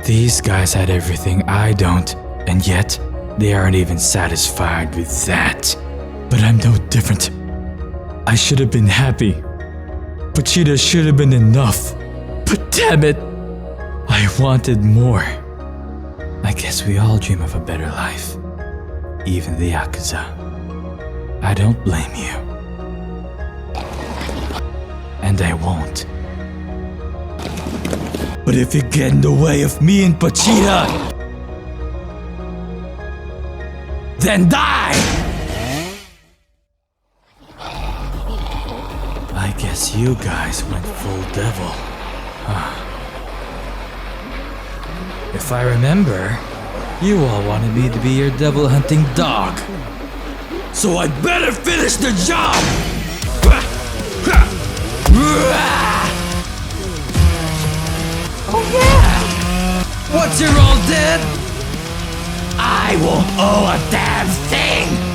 These guys had everything I don't, and yet they aren't even satisfied with that. But I'm no different. I should have been happy. Pochita should have been enough. But damn it, I wanted more. I guess we all dream of a better life. Even the Yakuza. I don't blame you. And I won't. But if you get in the way of me and Pochita, then die! I guess you guys went full devil. If I remember, you all wanted me to be your devil hunting dog. So I better finish the job! Oh yeah! Once you're all dead, I won't owe a damn thing!